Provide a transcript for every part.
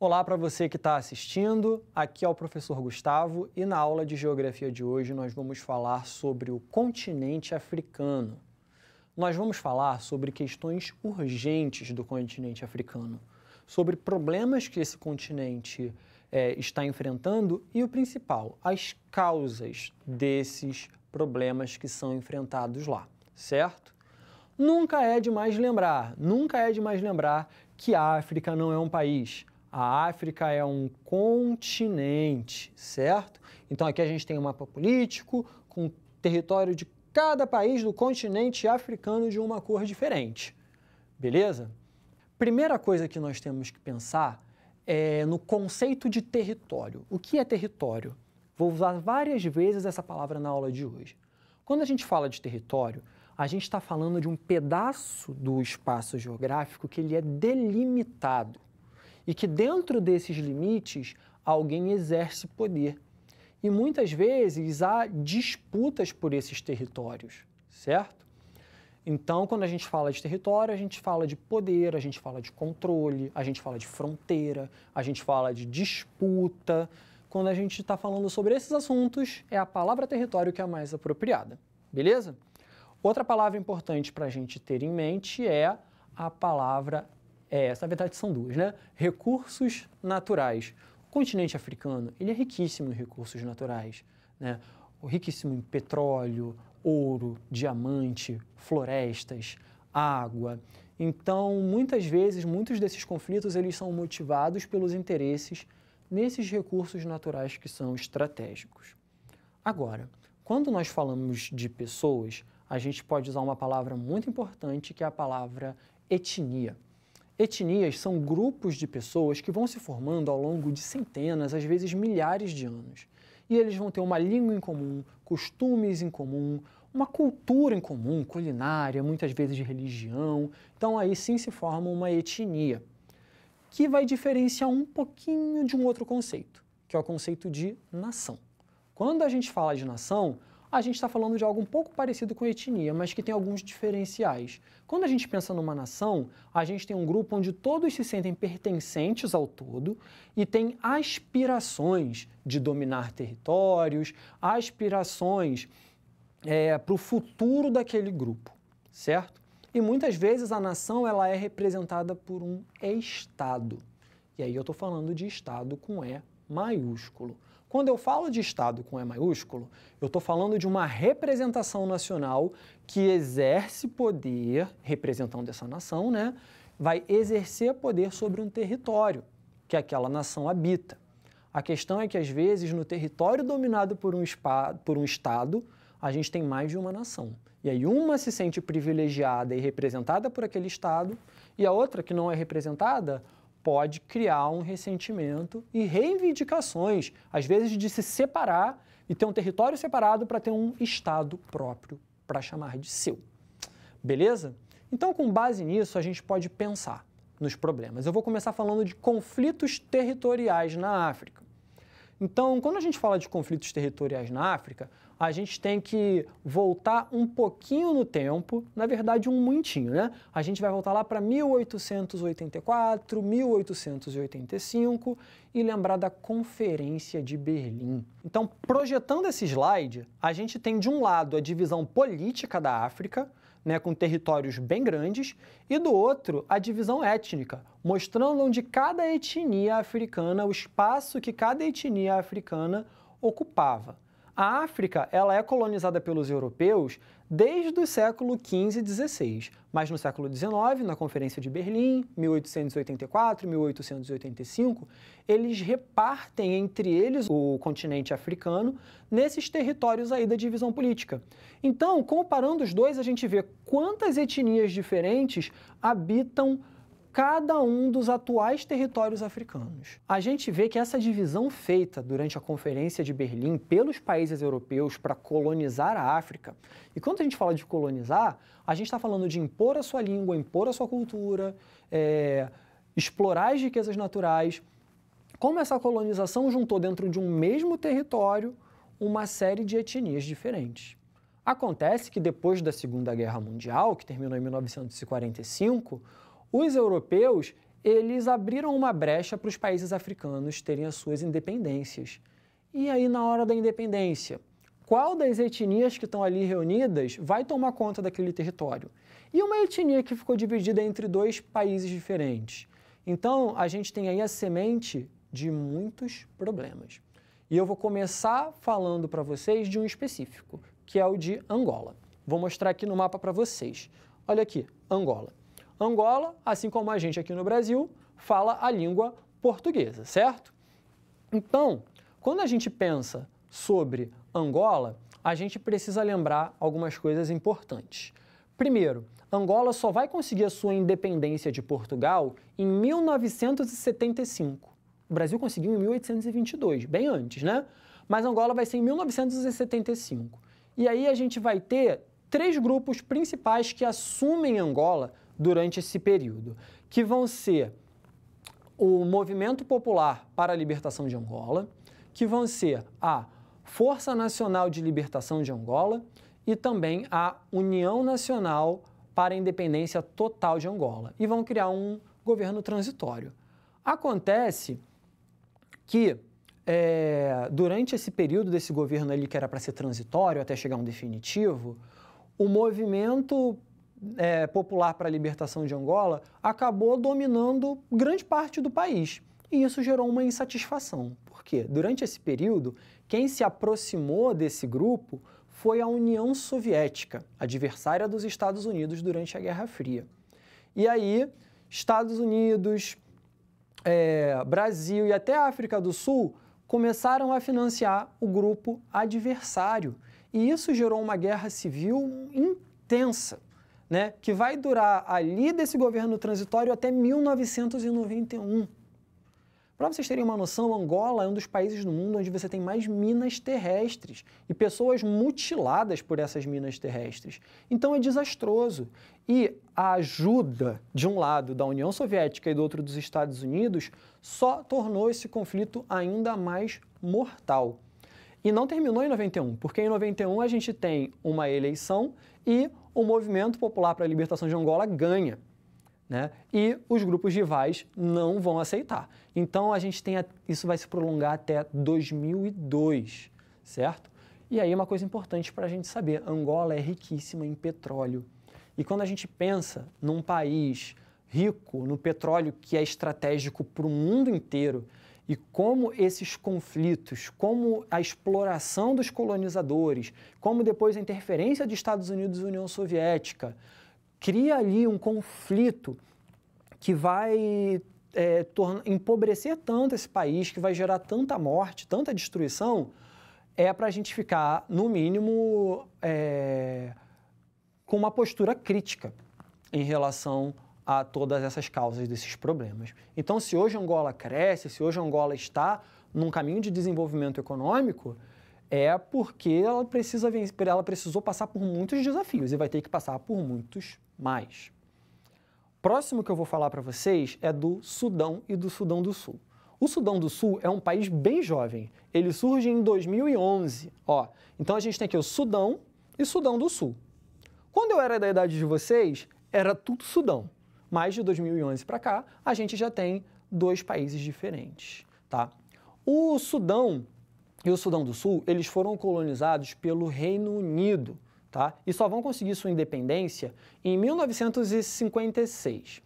Olá para você que está assistindo, aqui é o professor Gustavo e na aula de Geografia de hoje nós vamos falar sobre o continente africano. Nós vamos falar sobre questões urgentes do continente africano, sobre problemas que esse continente está enfrentando e o principal, as causas desses problemas que são enfrentados lá, certo? Nunca é demais lembrar que a África não é um país. A África é um continente, certo? Então aqui a gente tem um mapa político com território de cada país do continente africano de uma cor diferente, beleza? Primeira coisa que nós temos que pensar é no conceito de território. O que é território? Vou usar várias vezes essa palavra na aula de hoje. Quando a gente fala de território, a gente está falando de um pedaço do espaço geográfico que ele é delimitado e que dentro desses limites alguém exerce poder. E muitas vezes há disputas por esses territórios, certo? Então, quando a gente fala de território, a gente fala de poder, a gente fala de controle, a gente fala de fronteira, a gente fala de disputa. Quando a gente está falando sobre esses assuntos, é a palavra território que é a mais apropriada, beleza? Outra palavra importante para a gente ter em mente é a palavra, na verdade são duas, né? Recursos naturais. O continente africano, ele é riquíssimo em recursos naturais, né? Riquíssimo em petróleo, ouro, diamante, florestas, água. Então, muitas vezes, muitos desses conflitos, eles são motivados pelos interesses nesses recursos naturais que são estratégicos. Agora, quando nós falamos de pessoas, a gente pode usar uma palavra muito importante, que é a palavra etnia. Etnias são grupos de pessoas que vão se formando ao longo de centenas, às vezes milhares de anos. E eles vão ter uma língua em comum, costumes em comum, uma cultura em comum, culinária, muitas vezes de religião. Então aí sim se forma uma etnia, que vai diferenciar um pouquinho de um outro conceito, que é o conceito de nação. Quando a gente fala de nação, a gente está falando de algo um pouco parecido com etnia, mas que tem alguns diferenciais. Quando a gente pensa numa nação, a gente tem um grupo onde todos se sentem pertencentes ao todo e tem aspirações de dominar territórios, aspirações para o futuro daquele grupo, certo? E muitas vezes a nação ela é representada por um Estado. E aí eu estou falando de Estado com E maiúsculo. Quando eu falo de Estado com E maiúsculo, eu estou falando de uma representação nacional que exerce poder, representando essa nação, né? Vai exercer poder sobre um território que aquela nação habita. A questão é que, às vezes, no território dominado por um Estado, a gente tem mais de uma nação. E aí uma se sente privilegiada e representada por aquele Estado, e a outra, que não é representada, pode criar um ressentimento e reivindicações, às vezes de se separar e ter um território separado para ter um Estado próprio para chamar de seu. Beleza? Então, com base nisso, a gente pode pensar nos problemas. Eu vou começar falando de conflitos territoriais na África. Então, quando a gente fala de conflitos territoriais na África, a gente tem que voltar um pouquinho no tempo, na verdade um muitinho, né? A gente vai voltar lá para 1884, 1885 e lembrar da Conferência de Berlim. Então, projetando esse slide, a gente tem de um lado a divisão política da África, né, com territórios bem grandes, e do outro a divisão étnica, mostrando onde cada etnia africana, o espaço que cada etnia africana ocupava. A África ela é colonizada pelos europeus desde o século XV e XVI, mas no século XIX, na Conferência de Berlim, 1884, 1885, eles repartem entre eles o continente africano nesses territórios aí da divisão política. Então, comparando os dois, a gente vê quantas etnias diferentes habitam cada um dos atuais territórios africanos. A gente vê que essa divisão feita durante a Conferência de Berlim pelos países europeus para colonizar a África, e quando a gente fala de colonizar, a gente está falando de impor a sua língua, impor a sua cultura, explorar as riquezas naturais, como essa colonização juntou dentro de um mesmo território uma série de etnias diferentes. Acontece que depois da Segunda Guerra Mundial, que terminou em 1945, os europeus, eles abriram uma brecha para os países africanos terem as suas independências. E aí, na hora da independência, qual das etnias que estão ali reunidas vai tomar conta daquele território? E uma etnia que ficou dividida entre dois países diferentes. Então, a gente tem aí a semente de muitos problemas. E eu vou começar falando para vocês de um específico, que é o de Angola. Vou mostrar aqui no mapa para vocês. Olha aqui, Angola. Angola, assim como a gente aqui no Brasil, fala a língua portuguesa, certo? Então, quando a gente pensa sobre Angola, a gente precisa lembrar algumas coisas importantes. Primeiro, Angola só vai conseguir a sua independência de Portugal em 1975. O Brasil conseguiu em 1822, bem antes, né? Mas Angola vai ser em 1975. E aí a gente vai ter 3 grupos principais que assumem Angola durante esse período, que vão ser o Movimento Popular para a Libertação de Angola, que vão ser a Força Nacional de Libertação de Angola e também a União Nacional para a Independência Total de Angola. E vão criar um governo transitório. Acontece que durante esse período desse governo ali, que era para ser transitório até chegar a um definitivo, o Movimento Popular para a Libertação de Angola acabou dominando grande parte do país. E isso gerou uma insatisfação. Por quê? Durante esse período, quem se aproximou desse grupo foi a União Soviética, adversária dos Estados Unidos durante a Guerra Fria. E aí, Estados Unidos, Brasil e até a África do Sul começaram a financiar o grupo adversário. E isso gerou uma guerra civil intensa, né, que vai durar ali desse governo transitório até 1991. Para vocês terem uma noção, Angola é um dos países do mundo onde você tem mais minas terrestres e pessoas mutiladas por essas minas terrestres. Então é desastroso. E a ajuda, de um lado, da União Soviética e do outro dos Estados Unidos, só tornou esse conflito ainda mais mortal. E não terminou em 91, porque em 91 a gente tem uma eleição e o Movimento Popular para a Libertação de Angola ganha, né? E os grupos rivais não vão aceitar. Então, a gente tem isso vai se prolongar até 2002, certo? E aí, uma coisa importante para a gente saber, Angola é riquíssima em petróleo. E quando a gente pensa num país rico no petróleo que é estratégico para o mundo inteiro, e como esses conflitos, como a exploração dos colonizadores, como depois a interferência dos Estados Unidos e União Soviética, cria ali um conflito que vai empobrecer tanto esse país, que vai gerar tanta morte, tanta destruição, para a gente ficar, no mínimo, com uma postura crítica em relação a todas essas causas desses problemas. Então, se hoje Angola cresce, se hoje Angola está num caminho de desenvolvimento econômico, é porque ela precisou passar por muitos desafios e vai ter que passar por muitos mais. Próximo que eu vou falar para vocês é do Sudão e do Sudão do Sul. O Sudão do Sul é um país bem jovem. Ele surge em 2011. Então, a gente tem aqui o Sudão e Sudão do Sul. Quando eu era da idade de vocês, era tudo Sudão. Mas de 2011 para cá, a gente já tem 2 países diferentes, tá? O Sudão e o Sudão do Sul, eles foram colonizados pelo Reino Unido, tá? E só vão conseguir sua independência em 1956.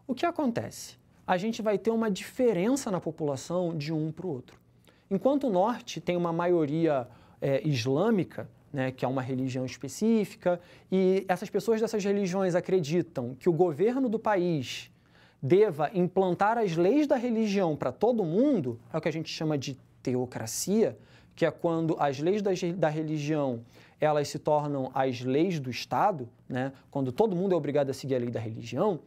O que acontece? A gente vai ter uma diferença na população de um para o outro. Enquanto o Norte tem uma maioria islâmica, né, que é uma religião específica, e essas pessoas dessas religiões acreditam que o governo do país deva implantar as leis da religião para todo mundo, é o que a gente chama de teocracia, que é quando as leis da religião elas se tornam as leis do Estado, né, quando todo mundo é obrigado a seguir a lei da religião,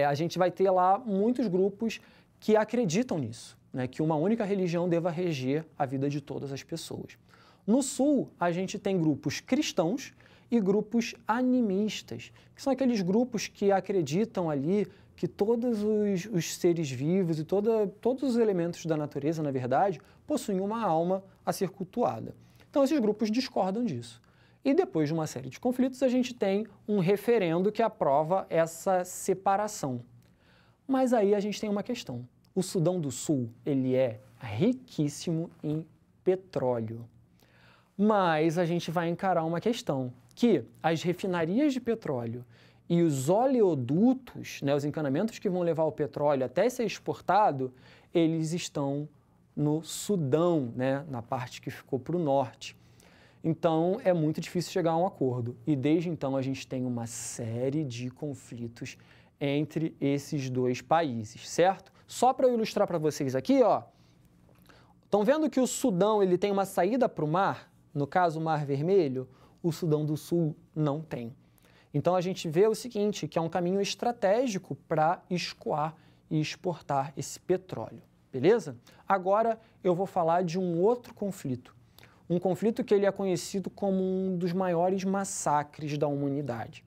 a gente vai ter lá muitos grupos que acreditam nisso, né, que uma única religião deva reger a vida de todas as pessoas. No Sul, a gente tem grupos cristãos e grupos animistas, que são aqueles grupos que acreditam ali que todos os seres vivos e todos os elementos da natureza, na verdade, possuem uma alma a ser cultuada. Então, esses grupos discordam disso. E depois de uma série de conflitos, a gente tem um referendo que aprova essa separação. Mas aí a gente tem uma questão. O Sudão do Sul, ele é riquíssimo em petróleo. Mas a gente vai encarar uma questão, que as refinarias de petróleo e os oleodutos, né, os encanamentos que vão levar o petróleo até ser exportado, eles estão no Sudão, né, na parte que ficou para o norte. Então, é muito difícil chegar a um acordo. E desde então a gente tem uma série de conflitos entre esses dois países, certo? Só para eu ilustrar para vocês aqui, ó. Estão vendo que o Sudão ele tem uma saída para o mar? No caso, o Mar Vermelho, o Sudão do Sul não tem. Então, a gente vê o seguinte, que é um caminho estratégico para escoar e exportar esse petróleo, beleza? Agora, eu vou falar de um outro conflito. Um conflito que ele é conhecido como um dos maiores massacres da humanidade,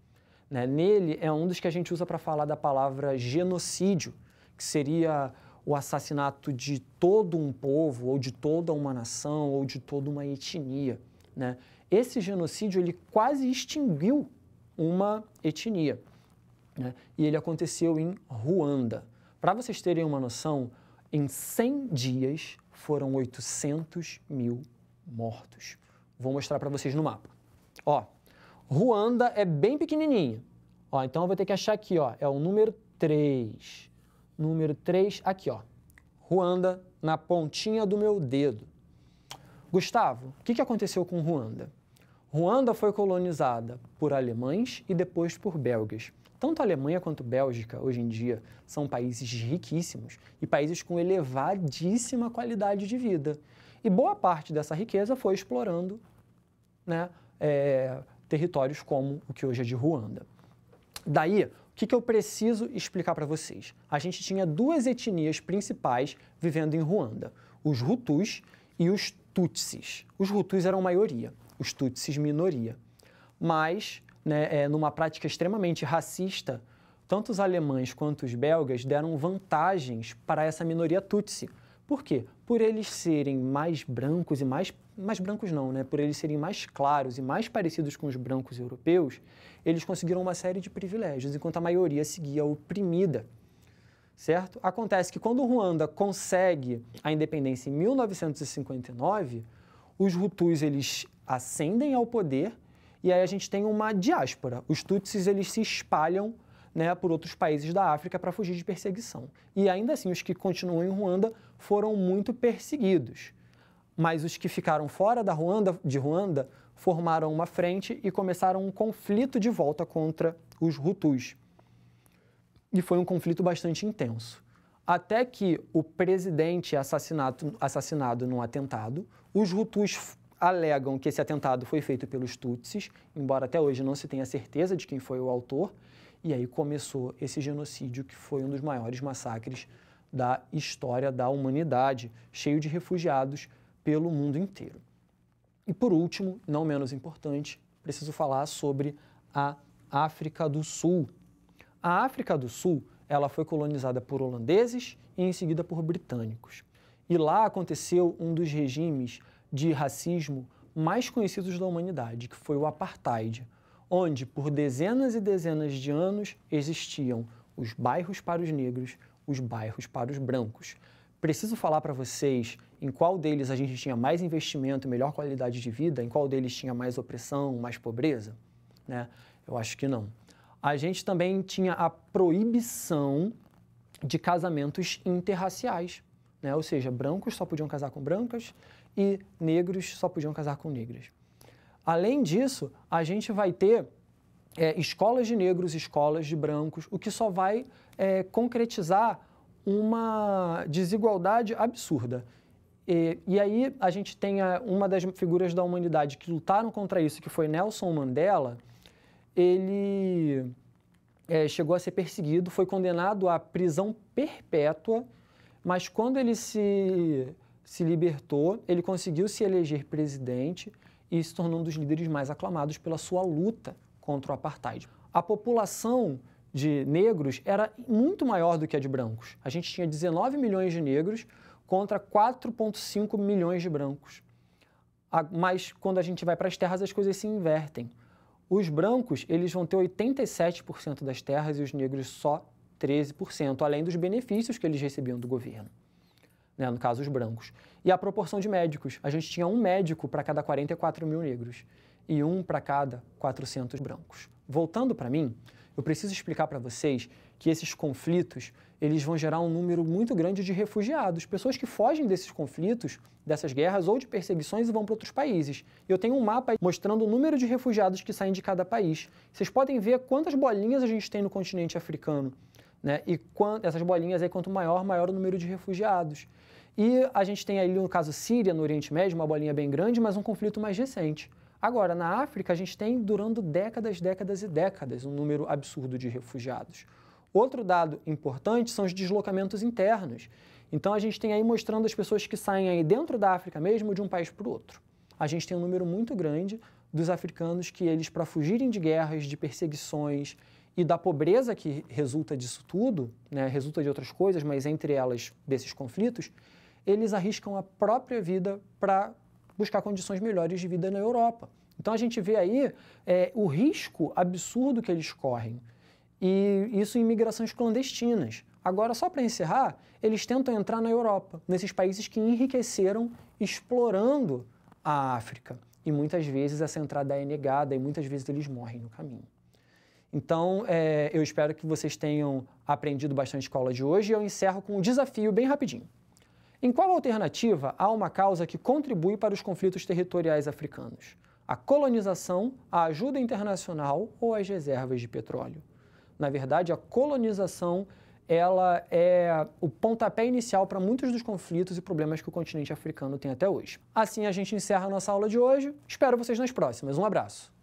né? Nele, é um dos que a gente usa para falar da palavra genocídio, que seria o assassinato de todo um povo, ou de toda uma nação, ou de toda uma etnia, né? Esse genocídio, ele quase extinguiu uma etnia, né? E ele aconteceu em Ruanda. Para vocês terem uma noção, em 100 dias foram 800 mil mortos. Vou mostrar para vocês no mapa. Ó, Ruanda é bem pequenininha. Ó, então eu vou ter que achar aqui, ó, é o número 3. Número 3, aqui, ó. Ruanda, na pontinha do meu dedo. Gustavo, o que aconteceu com Ruanda? Ruanda foi colonizada por alemães e depois por belgas. Tanto a Alemanha quanto a Bélgica, hoje em dia, são países riquíssimos e países com elevadíssima qualidade de vida. E boa parte dessa riqueza foi explorando, né, territórios como o que hoje é de Ruanda. Daí, o que eu preciso explicar para vocês? A gente tinha duas etnias principais vivendo em Ruanda, os Hutus e os Tutsis. Os Hutus eram maioria, os Tutsis minoria. Mas, né, numa prática extremamente racista, tanto os alemães quanto os belgas deram vantagens para essa minoria Tutsi. Por quê? Por eles serem mais brancos e mais brancos não, né? Por eles serem mais claros e mais parecidos com os brancos europeus, eles conseguiram uma série de privilégios, enquanto a maioria seguia oprimida, certo? Acontece que quando Ruanda consegue a independência em 1959, os Hutus, eles ascendem ao poder e aí a gente tem uma diáspora. Os Tutsis, eles se espalham, né, por outros países da África para fugir de perseguição. E ainda assim, os que continuam em Ruanda foram muito perseguidos. Mas os que ficaram fora de Ruanda formaram uma frente e começaram um conflito de volta contra os Hutus. E foi um conflito bastante intenso. Até que o presidente é assassinado num atentado, os Hutus alegam que esse atentado foi feito pelos Tutsis, embora até hoje não se tenha certeza de quem foi o autor, e aí começou esse genocídio que foi um dos maiores massacres da história da humanidade, cheio de refugiados pelo mundo inteiro. E por último, não menos importante, preciso falar sobre a África do Sul. A África do Sul, ela foi colonizada por holandeses e em seguida por britânicos. E lá aconteceu um dos regimes de racismo mais conhecidos da humanidade, que foi o apartheid, onde por dezenas e dezenas de anos existiam os bairros para os negros, os bairros para os brancos. Preciso falar para vocês em qual deles a gente tinha mais investimento, melhor qualidade de vida, em qual deles tinha mais opressão, mais pobreza? Né? Eu acho que não. A gente também tinha a proibição de casamentos interraciais, né? Ou seja, brancos só podiam casar com brancas e negros só podiam casar com negras. Além disso, a gente vai ter escolas de negros, escolas de brancos, o que só vai concretizar uma desigualdade absurda. E aí a gente tem uma das figuras da humanidade que lutaram contra isso, que foi Nelson Mandela. Ele chegou a ser perseguido, foi condenado à prisão perpétua, mas quando ele se libertou, ele conseguiu se eleger presidente e se tornou um dos líderes mais aclamados pela sua luta contra o apartheid. A população de negros era muito maior do que a de brancos. A gente tinha 19 milhões de negros contra 4,5 milhões de brancos. Mas quando a gente vai para as terras, as coisas se invertem. Os brancos, eles vão ter 87% das terras e os negros só 13%, além dos benefícios que eles recebiam do governo, né, no caso os brancos. E a proporção de médicos, a gente tinha um médico para cada 44 mil negros e um para cada 400 brancos. Voltando para mim, eu preciso explicar para vocês que esses conflitos, eles vão gerar um número muito grande de refugiados, pessoas que fogem desses conflitos, dessas guerras ou de perseguições e vão para outros países. Eu tenho um mapa aí mostrando o número de refugiados que saem de cada país. Vocês podem ver quantas bolinhas a gente tem no continente africano, né? E essas bolinhas aí, quanto maior, maior o número de refugiados. E a gente tem ali, no caso Síria, no Oriente Médio, uma bolinha bem grande, mas um conflito mais recente. Agora, na África, a gente tem, durando décadas, décadas e décadas, um número absurdo de refugiados. Outro dado importante são os deslocamentos internos. Então, a gente tem aí mostrando as pessoas que saem aí dentro da África mesmo, de um país para o outro. A gente tem um número muito grande dos africanos que eles, para fugirem de guerras, de perseguições e da pobreza que resulta disso tudo, né, resulta de outras coisas, mas entre elas desses conflitos, eles arriscam a própria vida para buscar condições melhores de vida na Europa. Então, a gente vê aí o risco absurdo que eles correm, e isso em migrações clandestinas. Agora, só para encerrar, eles tentam entrar na Europa, nesses países que enriqueceram explorando a África. E muitas vezes essa entrada é negada e muitas vezes eles morrem no caminho. Então, eu espero que vocês tenham aprendido bastante com a aula de hoje e eu encerro com um desafio bem rapidinho. Em qual alternativa há uma causa que contribui para os conflitos territoriais africanos? A colonização, a ajuda internacional ou as reservas de petróleo? Na verdade, a colonização ela é o pontapé inicial para muitos dos conflitos e problemas que o continente africano tem até hoje. Assim a gente encerra a nossa aula de hoje. Espero vocês nas próximas. Um abraço.